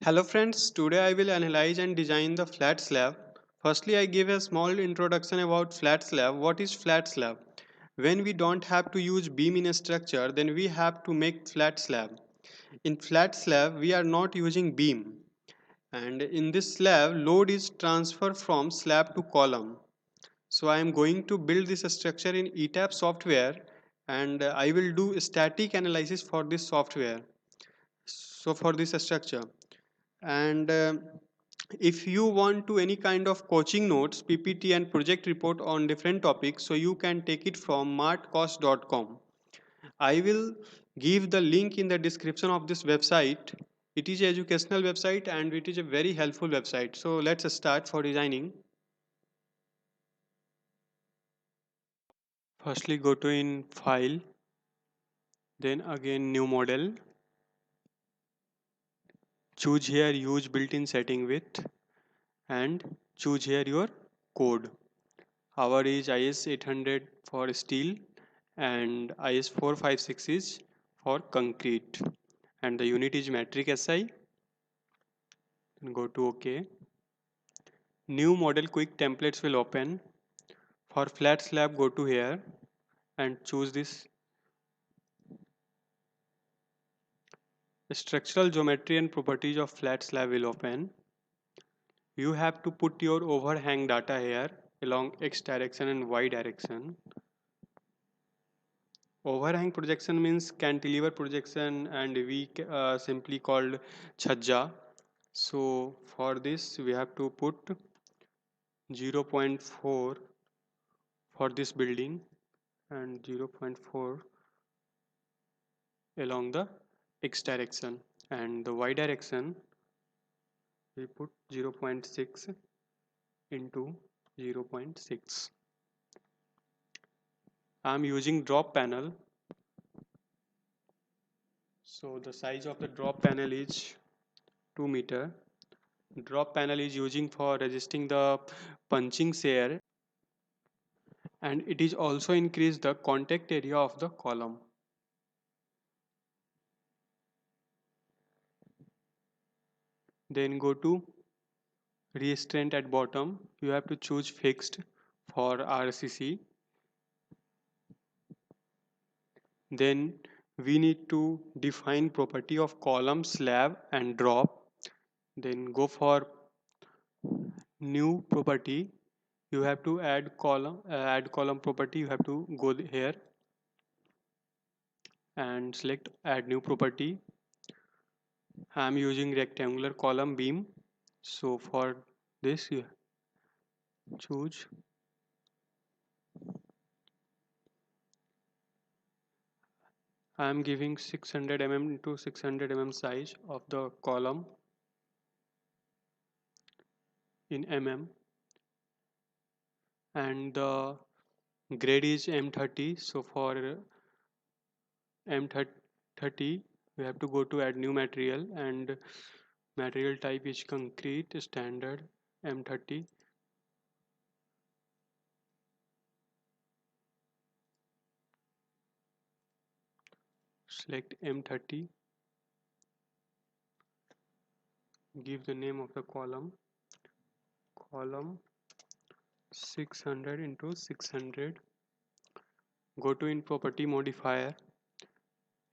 Hello friends, today I will analyze and design the flat slab. Firstly, I give a small introduction about flat slab. What is flat slab? When we don't have to use beam in a structure, then we have to make flat slab. In flat slab, we are not using beam. And in this slab, load is transferred from slab to column. So I am going to build this structure in ETAP software and I will do static analysis for this software. So for this structure and if you want to any kind of coaching notes ppt and project report on different topics, so you can take it from martcost.com. I will give the link in the description of this website. It is an educational website and it is a very helpful website. So let's start for designing. Firstly, go to in file, then again new model, choose here use built-in setting width and choose here your code. Our is IS 800 for steel and IS 456 is for concrete and the unit is metric SI. Then go to OK. New model quick templates will open. For flat slab, go to here and choose this structural geometry and properties of flat slab will open. You have to put your overhang data here along X direction and Y direction. Overhang projection means cantilever projection and we simply called chhajja. So for this we have to put 0.4 for this building and 0.4 along the X direction and the Y direction we put 0.6 into 0.6. I am using drop panel. So the size of the drop panel is 2 meter. Drop panel is using for resisting the punching shear and it is also increase the contact area of the column. Then go to restraint at bottom. You have to choose fixed for RCC. Then we need to define property of column, slab and drop. Then go for new property. You have to add column property. You have to go here and select add new property. I am using rectangular column beam. So for this you choose. I am giving 600 mm to 600 mm size of the column in mm and the grade is M30. So for M30 we have to go to add new material and material type is concrete standard M30. Select M30, give the name of the column 600 into 600. Go to in property modifier.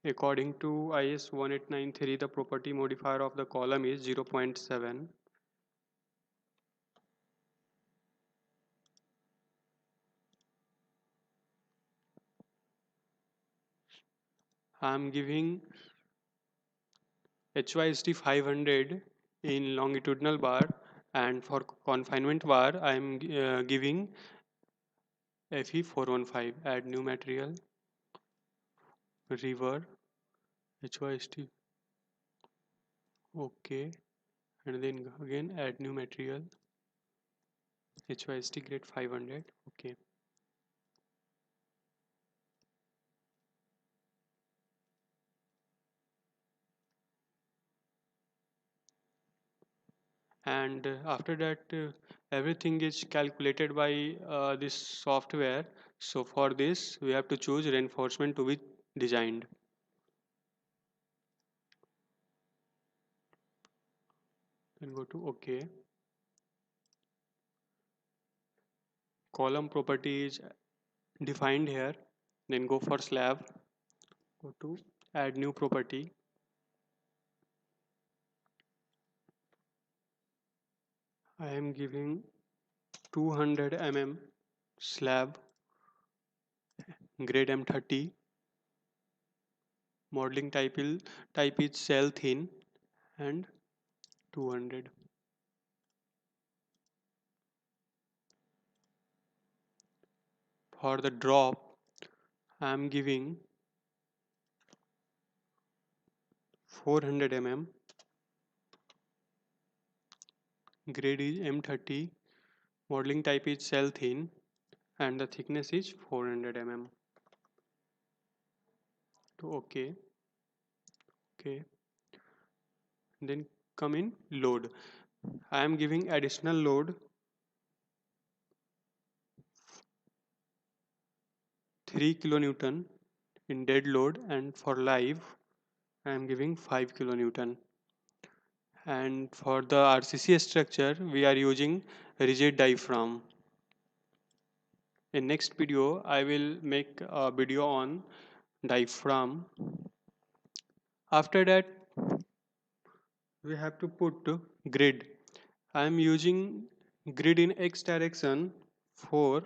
According to IS 1893, the property modifier of the column is 0.7. I am giving HYSD 500 in longitudinal bar and for confinement bar I am giving FE 415. Add new material, river, HYSD, OK, and then again add new material, HYSD grade 500, OK. And after that everything is calculated by this software. So for this we have to choose reinforcement to be designed. then go to OK. Column property is defined here, then go for slab, go to add new property. I am giving 200 slab, grade M30, modeling type is cell thin, and 200. For the drop, I am giving 400 grade is M30, modeling type is cell thin, and the thickness is 400 to OK. Okay, then come in load. I am giving additional load 3 kilonewton in dead load, and for live I am giving 5 kilonewton. And for the RCC structure we are using rigid diaphragm. In next video I will make a video on diaphragm. After that we have to put grid. I am using grid in x direction 4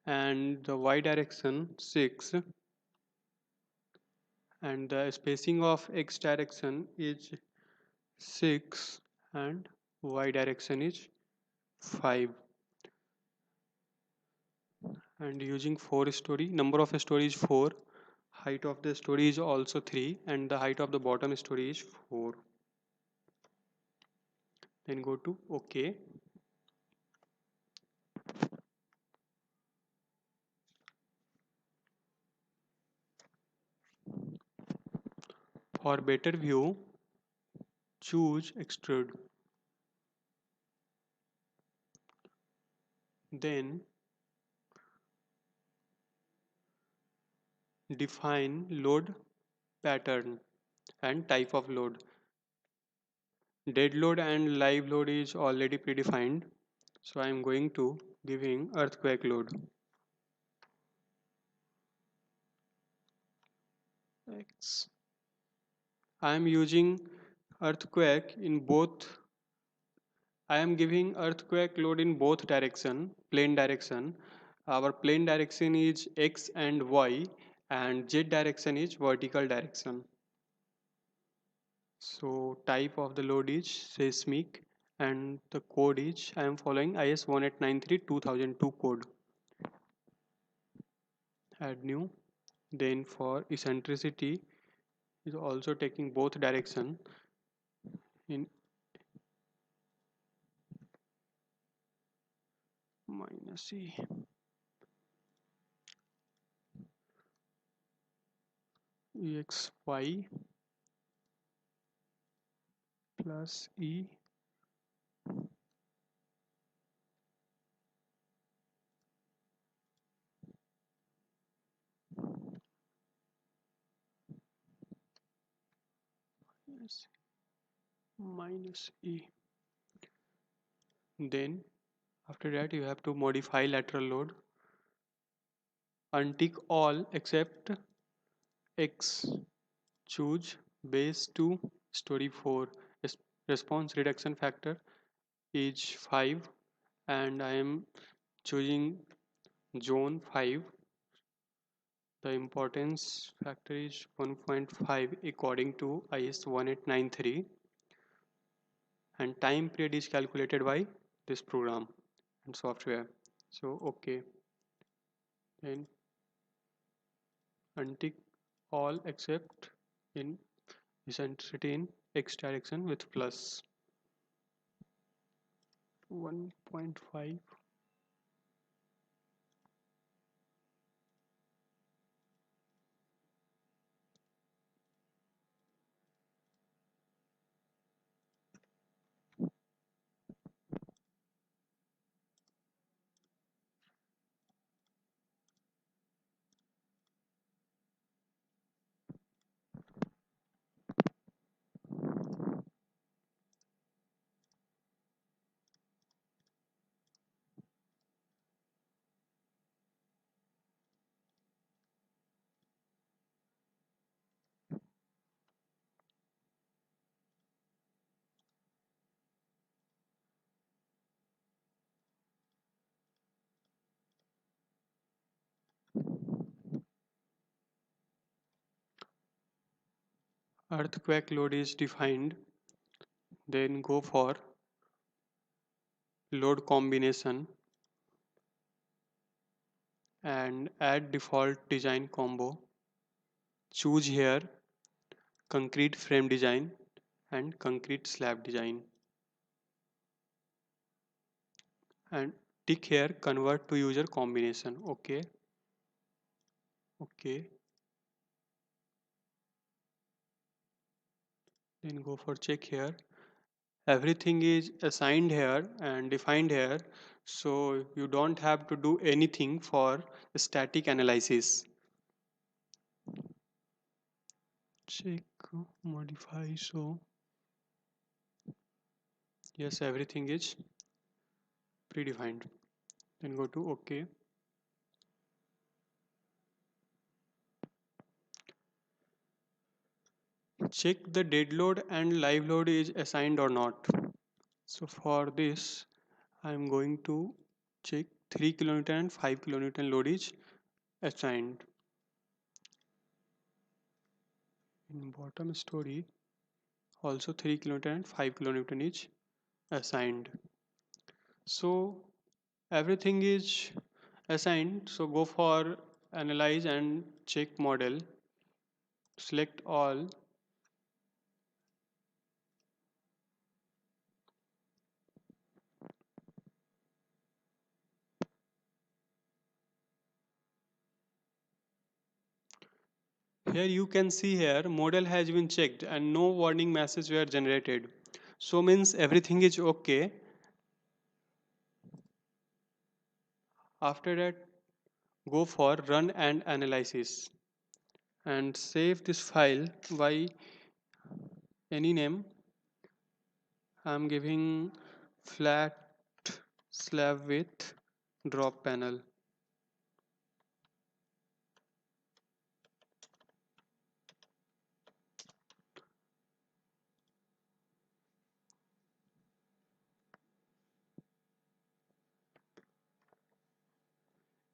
and the y direction 6, and the spacing of x direction is 6 and y direction is 5, and using 4 story, number of story is 4, height of the story is also 3, and the height of the bottom story is 4. Then go to OK. For better view, choose extrude. Then define load pattern and type of load. Dead load and live load is already predefined, so I am going to giving earthquake load. X. I am using earthquake in both. I am giving earthquake load in both direction, plane direction. Our plane direction is X and Y, and Z direction is vertical direction. So type of the load is seismic, and the code is I am following IS 1893 2002 code. Add new. Then for eccentricity is also taking both direction in minus E. EXY plus E minus E. Then after that you have to modify lateral load. Untick all except X. Choose base 2 story 4. Response reduction factor is 5, and I am choosing zone 5. The importance factor is 1.5 according to IS 1893, and time period is calculated by this program and software. So OK, then untick all except in eccentricity in x direction with plus 1.5. earthquake load is defined, then go for load combination and add default design combo. Choose here concrete frame design and concrete slab design and tick here convert to user combination. Okay, okay, then go for check here. Everything is assigned here and defined here, so you don't have to do anything for static analysis. Check modify, so yes, everything is predefined. Then go to OK. Check the dead load and live load is assigned or not. So for this I'm going to check 3 kilonewton and 5 kilonewton load is assigned. In bottom story also 3 kilonewton and 5 kilonewton is assigned. So everything is assigned, so go for analyze and check model, select all. Here you can see here model has been checked and no warning message were generated, so means everything is okay. After that go for run and analysis and save this file by any name. I'm giving flat slab with drop panel.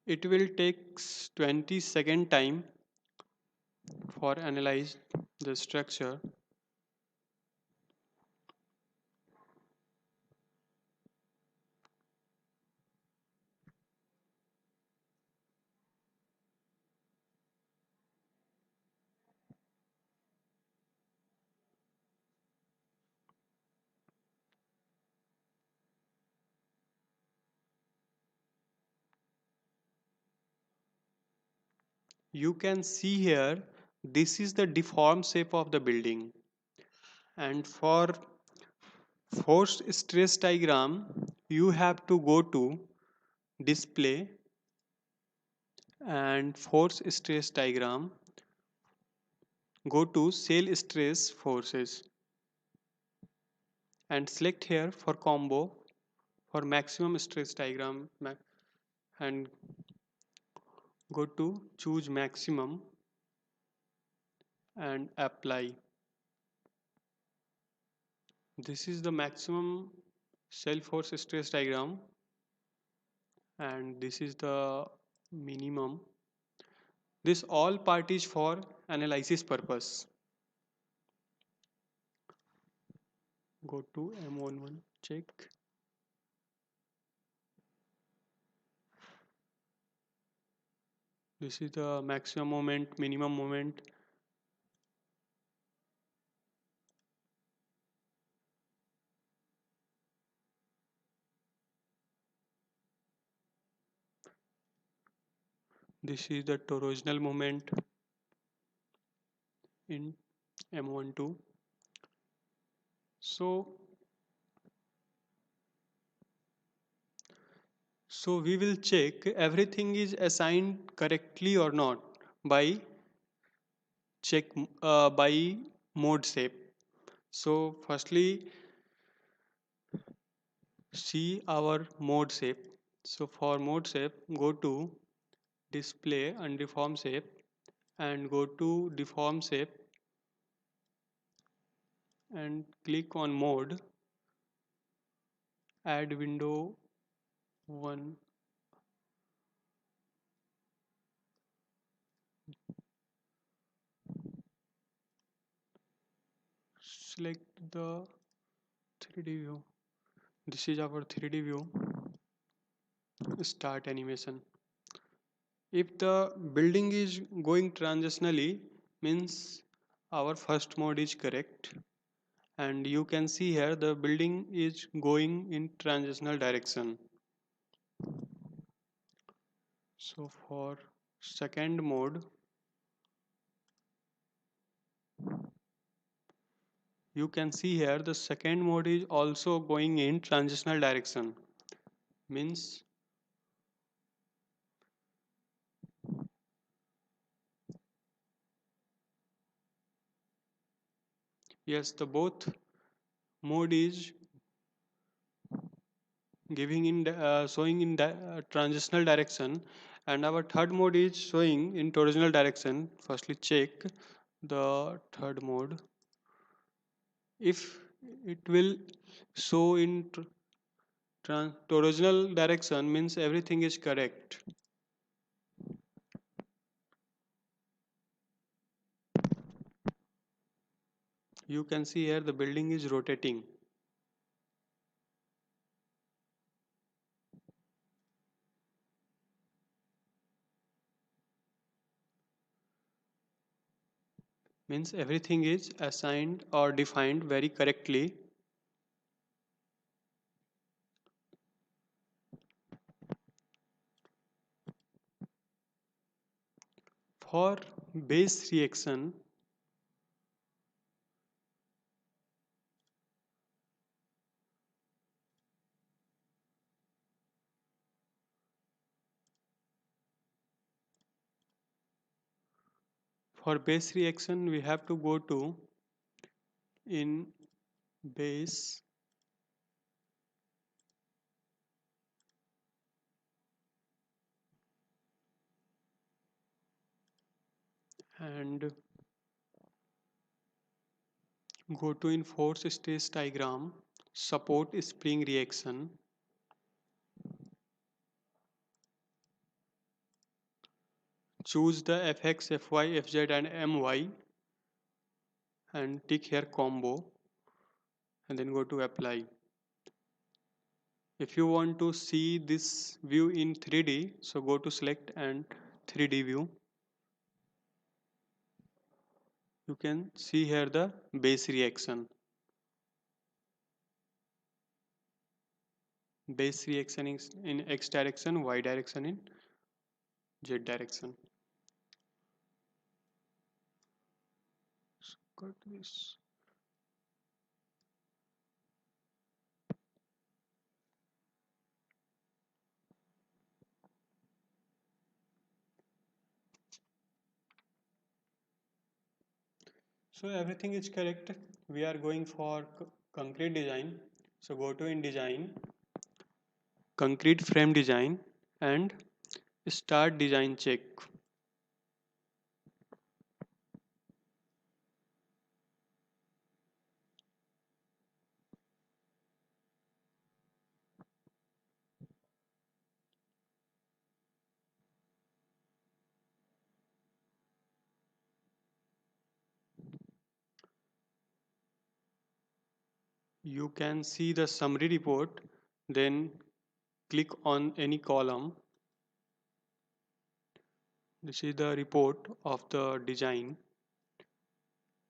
It will take 20-second time for analyze the structure. You can see here this is the deformed shape of the building, and for force stress diagram you have to go to display and force stress diagram, go to shell stress forces and select here for combo for maximum stress diagram and go to choose maximum and apply. This is the maximum shell force stress diagram and this is the minimum. This all part is for analysis purpose. Go to M11 check. This is the maximum moment, minimum moment. This is the toroidal moment in M12. So we will check everything is assigned correctly or not by check by mode shape. So firstly see our mode shape. So for mode shape go to display and deform shape and go to deform shape and click on mode, add window 1. select the 3D view. This is our 3D view. Start animation. If the building is going transitionally, means our first mode is correct. And you can see here the building is going in transitional direction. So for second mode, you can see here the second mode is also going in transitional direction. Means yes, the both mode is giving in showing in transitional direction, and our third mode is showing in torsional direction. Firstly check the third mode. If it will show in torsional direction, means everything is correct. You can see here the building is rotating. Means everything is assigned or defined very correctly. For base reaction, we have to go to in base and go to in force stress diagram, support spring reaction. Choose the fx, fy, fz and my and tick here combo and then go to apply. If you want to see this view in 3D, so go to select and 3D view. You can see here the base reaction. Base reaction is in x direction, y direction in z direction. So cut this. So everything is correct. We are going for concrete design. So go to in design, concrete frame design and start design check. You can see the summary report, then click on any column. This is the report of the design.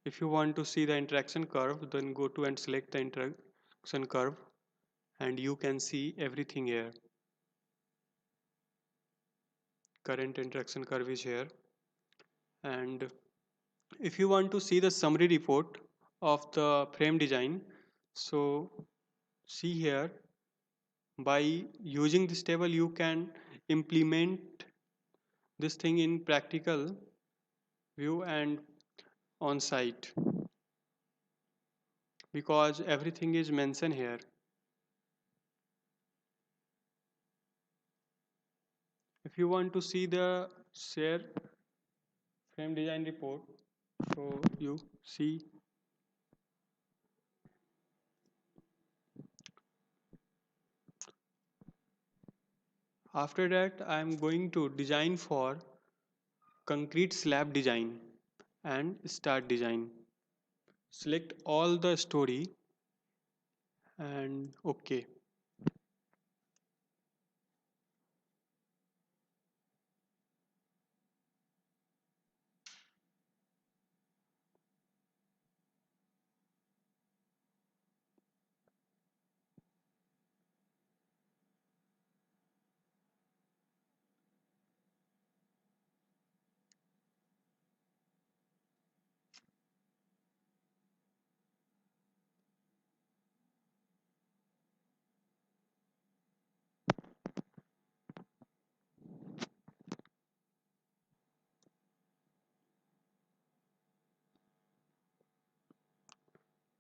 If you want to see the interaction curve, then go to and select the interaction curve and you can see everything here. Current interaction curve is here. And if you want to see the summary report of the frame design, so see here, by using this table you can implement this thing in practical view and on site, because everything is mentioned here. If you want to see the share frame design report, so you see. After that I am going to design for concrete slab design and start design. Select all the story and OK.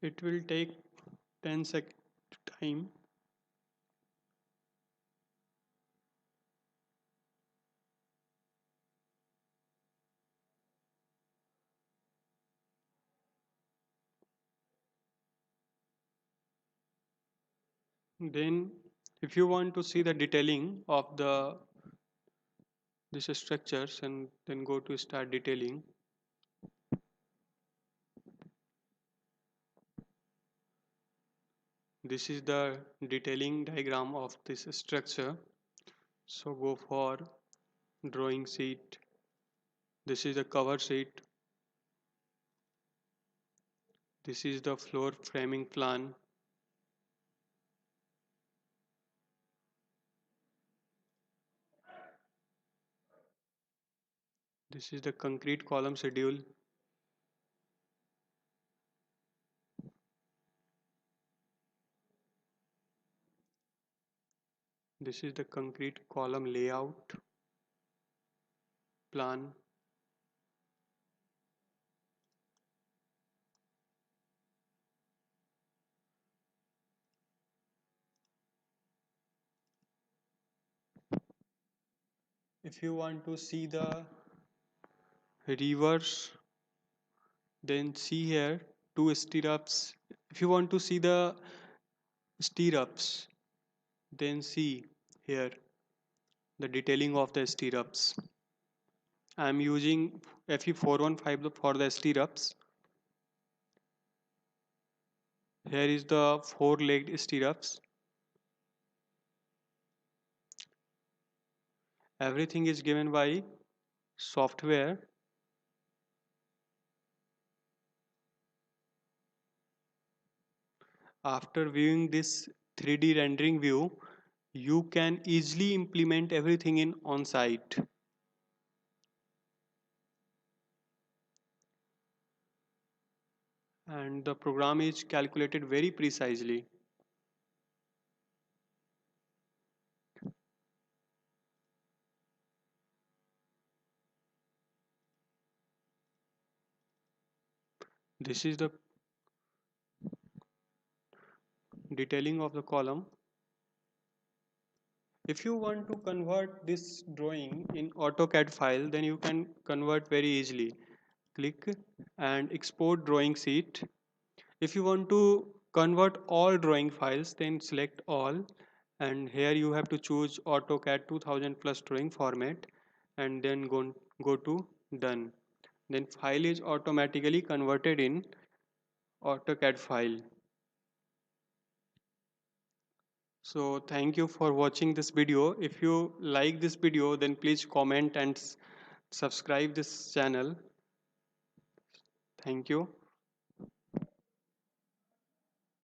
It will take 10 second time. Then if you want to see the detailing of the this structures, and then go to start detailing. This is the detailing diagram of this structure. So go for drawing sheet. This is the cover sheet. This is the floor framing plan. This is the concrete column schedule. This is the concrete column layout plan. If you want to see the reverse, then see here two stirrups. If you want to see the stirrups, then see here the detailing of the stirrups. I am using FE415 for the stirrups. Here is the four-legged stirrups. Everything is given by software. After viewing this 3D rendering view, you can easily implement everything in on-site. And the program is calculated very precisely. This is the detailing of the column. If you want to convert this drawing in AutoCAD file, then you can convert very easily. Click and export drawing sheet. If you want to convert all drawing files, then select all, and here you have to choose AutoCAD 2000 plus drawing format, and then go to done. Then file is automatically converted in AutoCAD file. So thank you for watching this video. If you like this video, then please comment and subscribe this channel. Thank you.